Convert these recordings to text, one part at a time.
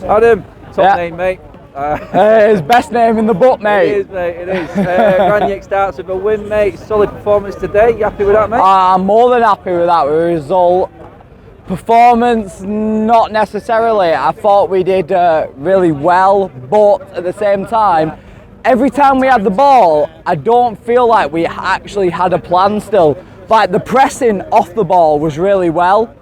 Adam, top name, mate. His best name in the book, mate. It is, mate, it is. Ranić starts with a win, mate. Solid performance today. You happy with that, mate? I'm more than happy with that result. Performance, not necessarily. I thought we did really well, but at the same time, every time we had the ball, I don't feel like we actually had a plan still. Like, the pressing off the ball was really well,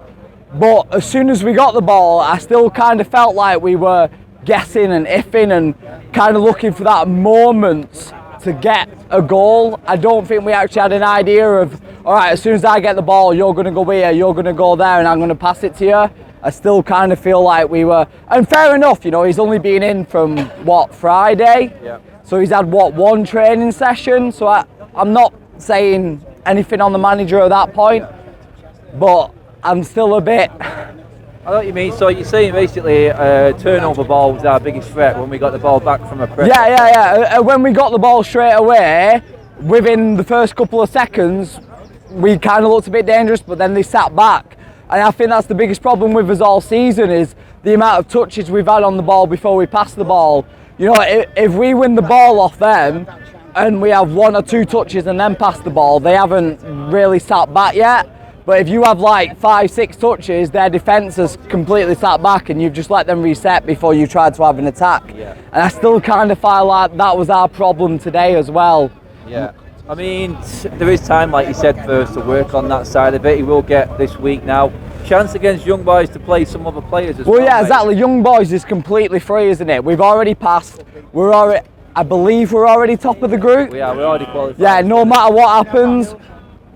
but as soon as we got the ball, I still kind of felt like we were guessing and iffing and kind of looking for that moment to get a goal. I don't think we actually had an idea of, all right, as soon as I get the ball, you're going to go here, you're going to go there, and I'm going to pass it to you. I still kind of feel like we were, and fair enough, you know, he's only been in from, what, Friday? Yeah. So he's had, what, one training session? So I'm not saying anything on the manager at that point, but I'm still a bit... I know what you mean. So you're saying basically turnover ball was our biggest threat when we got the ball back from a press. Yeah. When we got the ball straight away, within the first couple of seconds, we kind of looked a bit dangerous, but then they sat back. And I think that's the biggest problem with us all season, is the amount of touches we've had on the ball before we pass the ball. You know, if we win the ball off them and we have one or two touches and then pass the ball, they haven't really sat back yet. But if you have like 5-6 touches, their defence has completely sat back and you've just let them reset before you tried to have an attack. Yeah. And I still kind of feel like that was our problem today as well. Yeah. I mean, there is time, like you said, for us to work on that side of it. He will get this week now. Chance against Young Boys to play some other players as well. Well, yeah, exactly. Young Boys is completely free, isn't it? We've already passed. I believe we're already top of the group. We are. We're already qualified. Yeah, no matter what happens,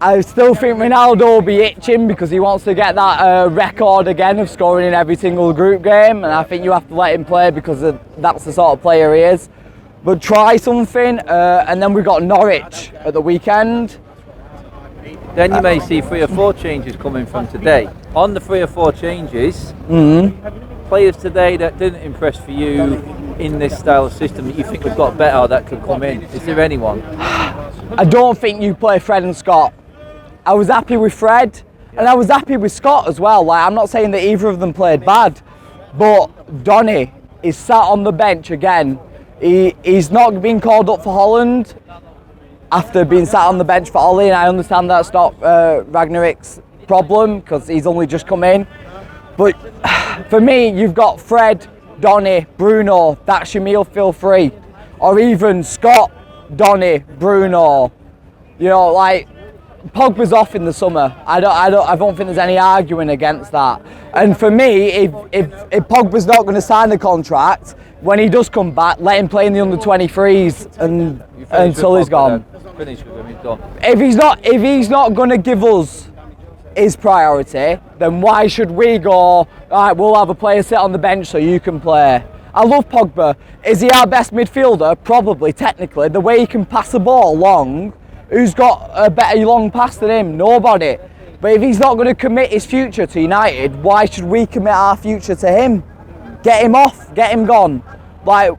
I still think Ronaldo will be itching because he wants to get that record again of scoring in every single group game, and I think you have to let him play because that's the sort of player he is. But try something, and then we've got Norwich at the weekend. Then you may see 3 or 4 changes coming from today. On the 3 or 4 changes, players today that didn't impress for you in this style of system that you think we've got better that could come in, is there anyone? I don't think you play Fred and Scott. I was happy with Fred, and I was happy with Scott as well. Like, I'm not saying that either of them played bad, but Donny is sat on the bench again. He's not been called up for Holland after being sat on the bench for Ollie, and I understand that's not Ragnarik's problem because he's only just come in. But for me, you've got Fred, Donny, Bruno. That's your meal, feel free, or even Scott, Donny, Bruno. You know, like. Pogba's off in the summer. I don't think there's any arguing against that. And for me, if Pogba's not going to sign the contract, when he does come back, let him play in the under-23s until he's gone. Finish with him, he's done. If he's not going to give us his priority, then why should we go, all right, we'll have a player sit on the bench so you can play? I love Pogba. Is he our best midfielder? Probably, technically. The way he can pass the ball long. Who's got a better long pass than him? Nobody. But if he's not going to commit his future to United, why should we commit our future to him? Get him off, get him gone. Like,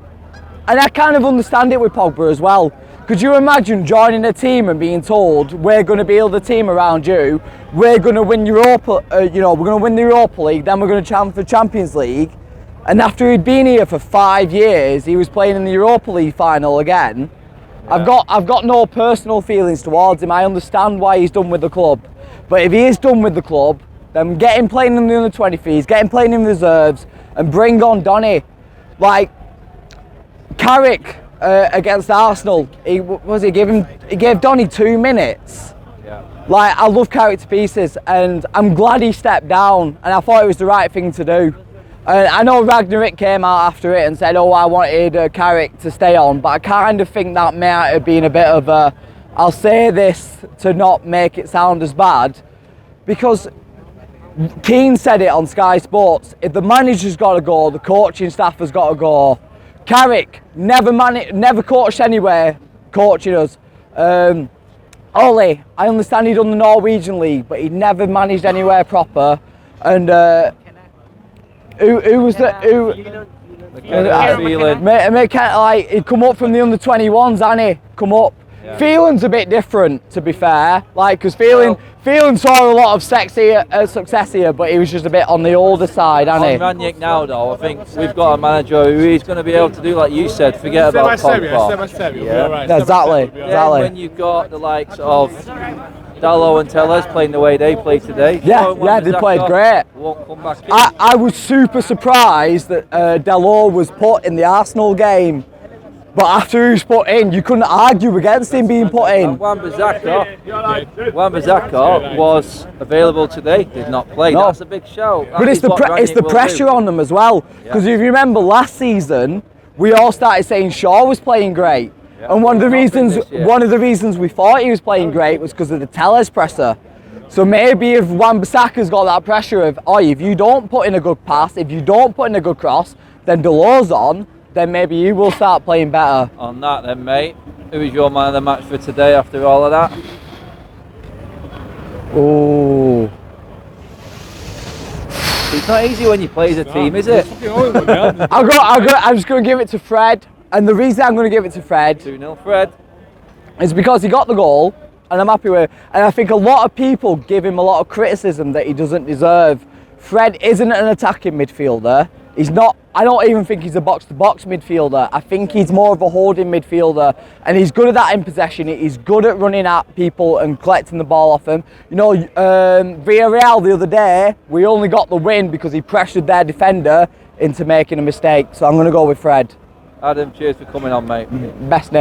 and I kind of understand it with Pogba as well. Could you imagine joining a team and being told, we're going to build a team around you, we're going to win Europa, we're going to win the Europa League, then we're going to challenge for Champions League, and after he'd been here for 5 years, he was playing in the Europa League final again. Yeah. I've got no personal feelings towards him. I understand why he's done with the club. But if he is done with the club, then get him playing in the under-23s, get him playing in reserves, and bring on Donny. Like, Carrick against Arsenal, he gave Donny 2 minutes. Yeah. Like, I love Carrick to pieces, and I'm glad he stepped down, and I thought it was the right thing to do. I know Ragnarik came out after it and said, oh, I wanted Carrick to stay on, but I kind of think that might have been a bit of a, I'll say this to not make it sound as bad, because Keane said it on Sky Sports, if the manager's got to go, the coaching staff has got to go. Carrick never coached anywhere, coaching us. Ollie, I understand he'd done the Norwegian League, but he never managed anywhere proper. And who was that? Like, he'd come up from the under-21s, hadn't he? Come up. Feeling's a bit different, to be fair. Like, because Feeling saw a lot of success here, but he was just a bit on the older side, hasn't he? On Ranić now, though, I think we've got a manager who is going to be able to do, like you said, forget about Pogba. Yeah, exactly. When you've got the likes of Dalot and Tellez playing the way they play today. Yeah, they played great. Won't come back in. I was super surprised that Dalot was put in the Arsenal game. But after he was put in, you couldn't argue against him being put in. Wan-Bissaka was available today, did not play. No. That's a big show. But it's the pressure on them as well. Because if you remember last season, we all started saying Shaw was playing great. Yeah. And one of the reasons we thought he was playing great was because of the Tellez presser. So maybe if Wan-Bissaka's got that pressure of, oh, if you don't put in a good pass, if you don't put in a good cross, then Dalot's on, then maybe you will start playing better. On that then, mate, who is your man of the match for today after all of that? Oh. It's not easy when you play as a team, is it? I'm just going to give it to Fred. And the reason I'm going to give it to Fred 2-0 Fred is because he got the goal, and I'm happy with it. And I think a lot of people give him a lot of criticism that he doesn't deserve. Fred isn't an attacking midfielder. He's not, I don't even think he's a box-to-box midfielder. I think he's more of a holding midfielder, and he's good at that in possession. He's good at running at people and collecting the ball off them. You know, Villarreal the other day, we only got the win because he pressured their defender into making a mistake. So I'm going to go with Fred. Adam, cheers for coming on, mate. Best name.